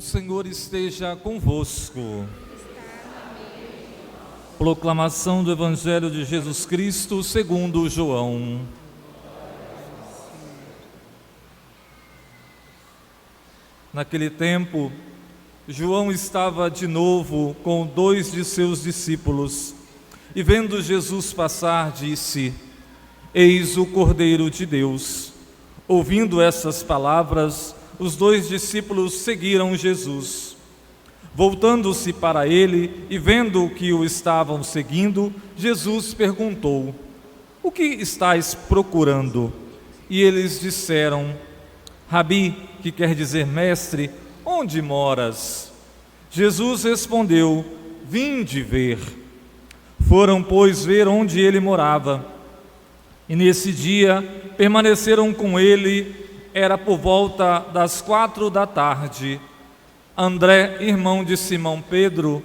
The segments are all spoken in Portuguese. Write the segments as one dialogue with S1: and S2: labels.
S1: O Senhor esteja convosco. Proclamação do Evangelho de Jesus Cristo segundo João. Naquele tempo, João estava de novo com 2 de seus discípulos, e vendo Jesus passar, disse: Eis o Cordeiro de Deus. Ouvindo essas palavras, os 2 discípulos seguiram Jesus. Voltando-se para ele e vendo que o estavam seguindo, Jesus perguntou: O que estáis procurando? E eles disseram: Rabi, que quer dizer mestre, onde moras? Jesus respondeu: Vinde ver. Foram, pois, ver onde ele morava. E nesse dia permaneceram com ele. Era por volta das 4 da tarde. André, irmão de Simão Pedro,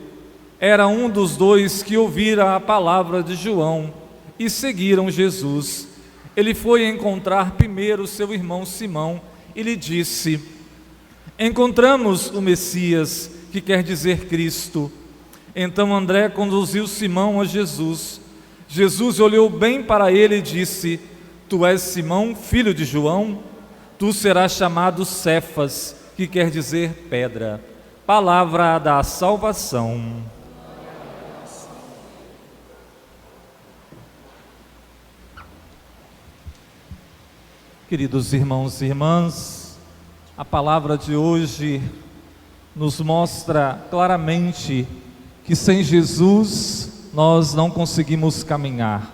S1: era um dos 2 que ouvira a palavra de João e seguiram Jesus. Ele foi encontrar primeiro seu irmão Simão e lhe disse: Encontramos o Messias, que quer dizer Cristo. Então André conduziu Simão a Jesus. Jesus olhou bem para ele e disse: Tu és Simão, filho de João? Tu serás chamado Cefas, que quer dizer pedra. Palavra da salvação. Queridos irmãos e irmãs, a palavra de hoje nos mostra claramente que sem Jesus nós não conseguimos caminhar.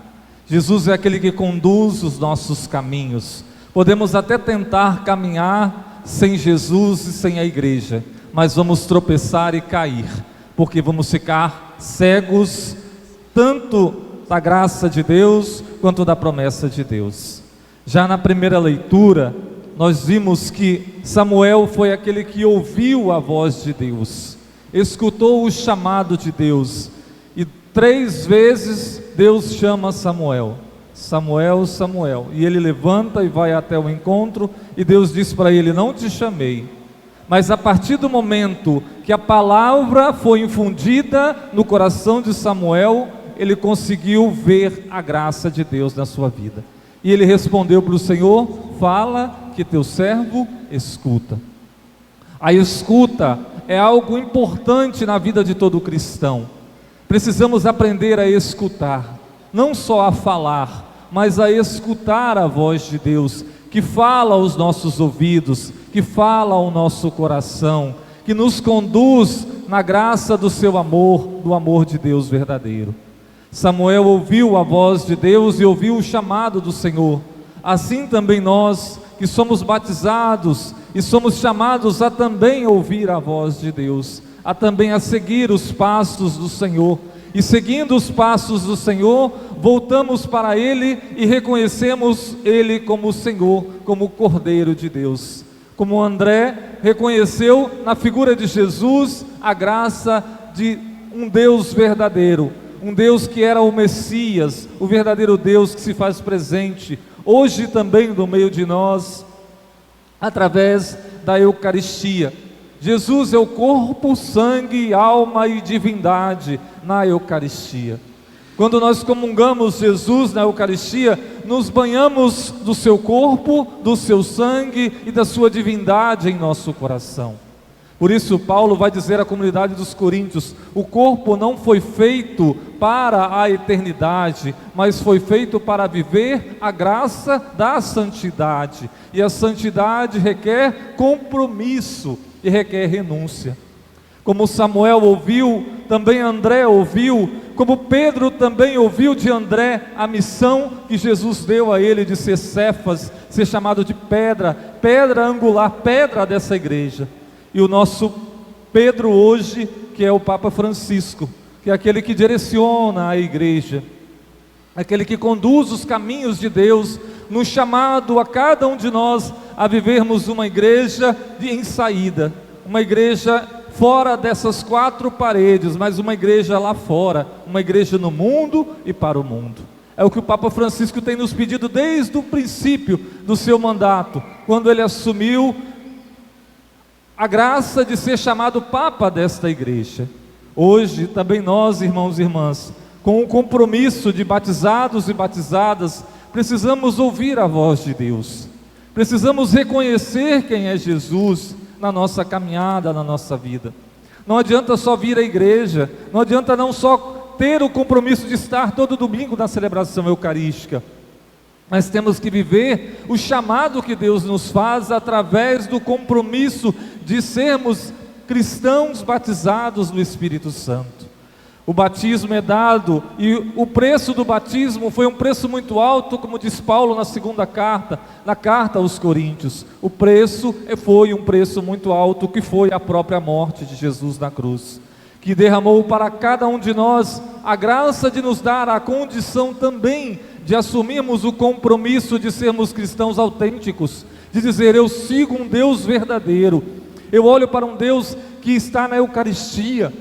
S1: Jesus é aquele que conduz os nossos caminhos. Podemos até tentar caminhar sem Jesus e sem a igreja, mas vamos tropeçar e cair, porque vamos ficar cegos tanto da graça de Deus quanto da promessa de Deus. Já na primeira leitura, nós vimos que Samuel foi aquele que ouviu a voz de Deus, escutou o chamado de Deus, e 3 vezes Deus chama Samuel: Samuel, Samuel, e ele levanta e vai até o encontro, e Deus diz para ele: Não te chamei. Mas a partir do momento que a palavra foi infundida no coração de Samuel, ele conseguiu ver a graça de Deus na sua vida, e ele respondeu para o Senhor: Fala, que teu servo escuta. A escuta é algo importante na vida de todo cristão. Precisamos aprender a escutar, não só a falar, mas a escutar a voz de Deus, que fala aos nossos ouvidos, que fala ao nosso coração, que nos conduz na graça do seu amor, do amor de Deus verdadeiro. Samuel ouviu a voz de Deus e ouviu o chamado do Senhor. Assim também nós, que somos batizados e somos chamados a também ouvir a voz de Deus, a também a seguir os passos do Senhor. E seguindo os passos do Senhor, voltamos para Ele e reconhecemos Ele como o Senhor, como o Cordeiro de Deus. Como André reconheceu na figura de Jesus a graça de um Deus verdadeiro, um Deus que era o Messias, o verdadeiro Deus que se faz presente, hoje também no meio de nós, através da Eucaristia. Jesus é o corpo, sangue, alma e divindade na Eucaristia. Quando nós comungamos Jesus na Eucaristia, nos banhamos do seu corpo, do seu sangue e da sua divindade em nosso coração. Por isso Paulo vai dizer à comunidade dos Coríntios: o corpo não foi feito para a eternidade, mas foi feito para viver a graça da santidade. E a santidade requer compromisso e requer renúncia. Como Samuel ouviu, também André ouviu, como Pedro também ouviu de André a missão que Jesus deu a ele de ser Cefas, ser chamado de pedra, pedra angular, pedra dessa igreja. E o nosso Pedro hoje, que é o Papa Francisco, que é aquele que direciona a igreja, aquele que conduz os caminhos de Deus, no chamado a cada um de nós a vivermos uma igreja em saída, uma igreja fora dessas 4 paredes, mas uma igreja lá fora, uma igreja no mundo e para o mundo. É o que o Papa Francisco tem nos pedido desde o princípio do seu mandato, quando ele assumiu a graça de ser chamado Papa desta igreja. Hoje também nós, irmãos e irmãs, com o compromisso de batizados e batizadas, precisamos ouvir a voz de Deus, precisamos reconhecer quem é Jesus na nossa caminhada, na nossa vida. Não adianta só vir à igreja, não adianta não só ter o compromisso de estar todo domingo na celebração eucarística, mas temos que viver o chamado que Deus nos faz através do compromisso de sermos cristãos batizados no Espírito Santo. O batismo é dado, e o preço do batismo foi um preço muito alto, como diz Paulo na segunda carta, na carta aos Coríntios. O preço foi um preço muito alto, que foi a própria morte de Jesus na cruz, que derramou para cada um de nós a graça de nos dar a condição também de assumirmos o compromisso de sermos cristãos autênticos, de dizer: eu sigo um Deus verdadeiro, eu olho para um Deus que está na Eucaristia,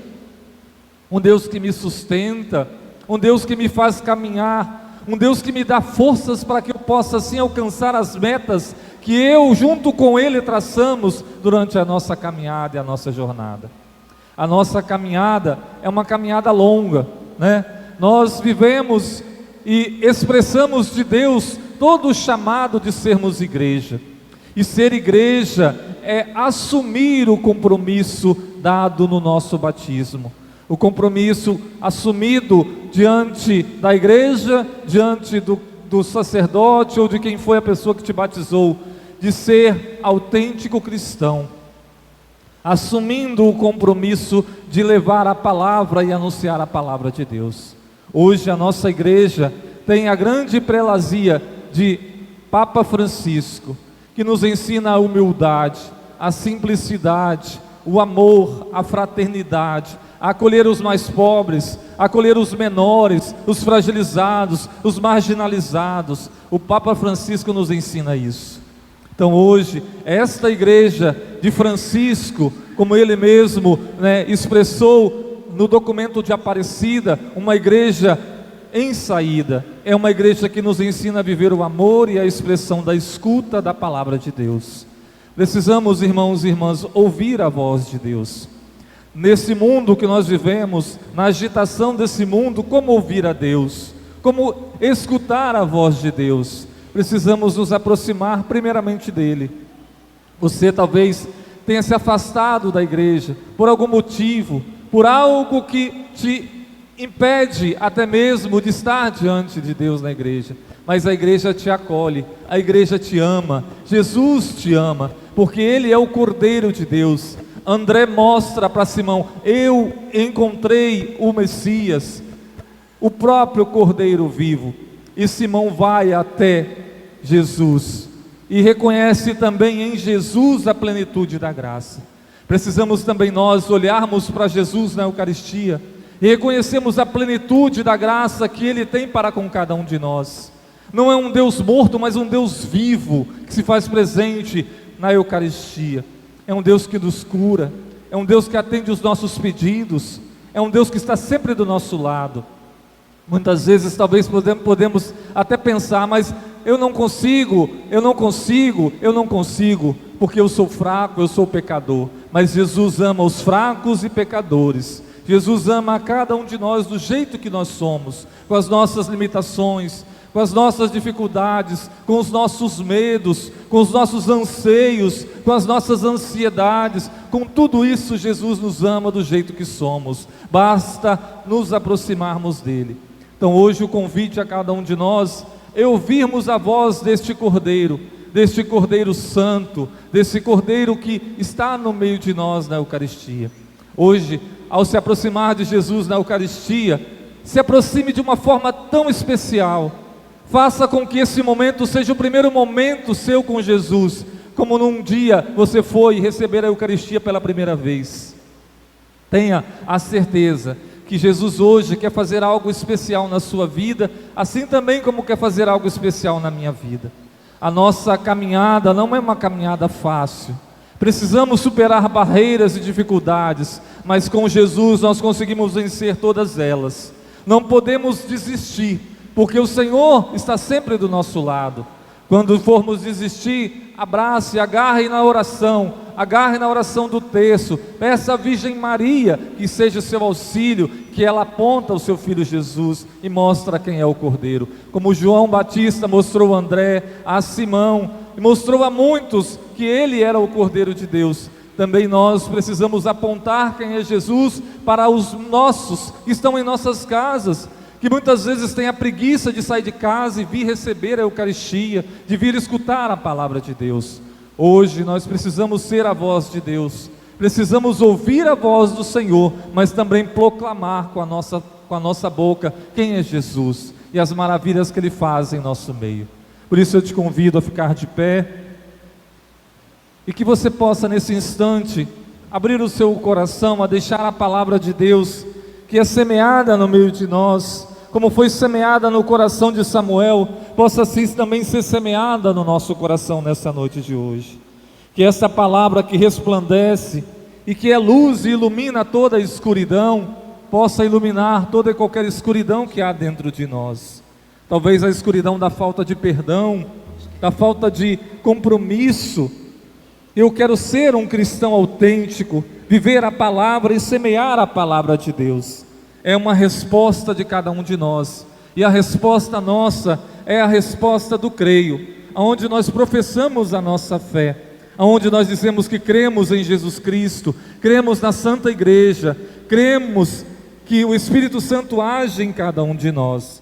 S1: um Deus que me sustenta, um Deus que me faz caminhar, um Deus que me dá forças para que eu possa assim alcançar as metas que eu junto com Ele traçamos durante a nossa caminhada e a nossa jornada. A nossa caminhada é uma caminhada longa, né? Nós vivemos e expressamos de Deus todo o chamado de sermos igreja, e ser igreja é assumir o compromisso dado no nosso batismo, o compromisso assumido diante da igreja, diante do sacerdote ou de quem foi a pessoa que te batizou, de ser autêntico cristão, assumindo o compromisso de levar a palavra e anunciar a palavra de Deus. Hoje a nossa igreja tem a grande prelazia de Papa Francisco, que nos ensina a humildade, a simplicidade, o amor, a fraternidade, a acolher os mais pobres, a acolher os menores, os fragilizados, os marginalizados. O Papa Francisco nos ensina isso. Então hoje, esta igreja de Francisco, como ele mesmo expressou no documento de Aparecida, uma igreja em saída, é uma igreja que nos ensina a viver o amor e a expressão da escuta da palavra de Deus. Precisamos, irmãos e irmãs, ouvir a voz de Deus. Nesse mundo que nós vivemos, na agitação desse mundo, como ouvir a Deus? Como escutar a voz de Deus? Precisamos nos aproximar primeiramente dEle. Você talvez tenha se afastado da igreja por algum motivo, por algo que te impede até mesmo de estar diante de Deus na igreja, mas a igreja te acolhe, a igreja te ama, Jesus te ama, porque Ele é o Cordeiro de Deus. André mostra para Simão: eu encontrei o Messias, o próprio Cordeiro vivo. E Simão vai até Jesus e reconhece também em Jesus a plenitude da graça. Precisamos também nós olharmos para Jesus na Eucaristia e reconhecemos a plenitude da graça que Ele tem para com cada um de nós. Não é um Deus morto, mas um Deus vivo, que se faz presente na Eucaristia. É um Deus que nos cura, é um Deus que atende os nossos pedidos, é um Deus que está sempre do nosso lado. Muitas vezes talvez podemos até pensar: mas eu não consigo, porque eu sou fraco, eu sou pecador. Mas Jesus ama os fracos e pecadores. Jesus ama a cada um de nós do jeito que nós somos, com as nossas limitações, com as nossas dificuldades, com os nossos medos, com os nossos anseios, com as nossas ansiedades. Com tudo isso, Jesus nos ama do jeito que somos. Basta nos aproximarmos dEle. Então hoje o convite a cada um de nós é ouvirmos a voz deste Cordeiro Santo, desse Cordeiro que está no meio de nós na Eucaristia. Hoje, ao se aproximar de Jesus na Eucaristia, se aproxime de uma forma tão especial. Faça com que esse momento seja o primeiro momento seu com Jesus, como num dia você foi receber a Eucaristia pela primeira vez. Tenha a certeza que Jesus hoje quer fazer algo especial na sua vida, assim também como quer fazer algo especial na minha vida. A nossa caminhada não é uma caminhada fácil. Precisamos superar barreiras e dificuldades, mas com Jesus nós conseguimos vencer todas elas. Não podemos desistir, porque o Senhor está sempre do nosso lado. Quando formos desistir, abrace, agarre na oração, agarre na oração do terço, peça à Virgem Maria que seja o seu auxílio, que ela aponta o seu Filho Jesus e mostra quem é o Cordeiro. Como João Batista mostrou a André, a Simão, e mostrou a muitos que ele era o Cordeiro de Deus, também nós precisamos apontar quem é Jesus para os nossos que estão em nossas casas, que muitas vezes têm a preguiça de sair de casa e vir receber a Eucaristia, de vir escutar a palavra de Deus. Hoje nós precisamos ser a voz de Deus, precisamos ouvir a voz do Senhor, mas também proclamar com a nossa boca quem é Jesus e as maravilhas que Ele faz em nosso meio. Por isso eu te convido a ficar de pé e que você possa nesse instante abrir o seu coração a deixar a palavra de Deus, que é semeada no meio de nós, como foi semeada no coração de Samuel, possa assim também ser semeada no nosso coração nessa noite de hoje. Que essa palavra que resplandece e que é luz e ilumina toda a escuridão, possa iluminar toda e qualquer escuridão que há dentro de nós. Talvez a escuridão da falta de perdão, da falta de compromisso. Eu quero ser um cristão autêntico, viver a palavra e semear a palavra de Deus. É uma resposta de cada um de nós, e a resposta nossa é a resposta do creio, onde nós professamos a nossa fé, onde nós dizemos que cremos em Jesus Cristo, cremos na Santa Igreja, cremos que o Espírito Santo age em cada um de nós.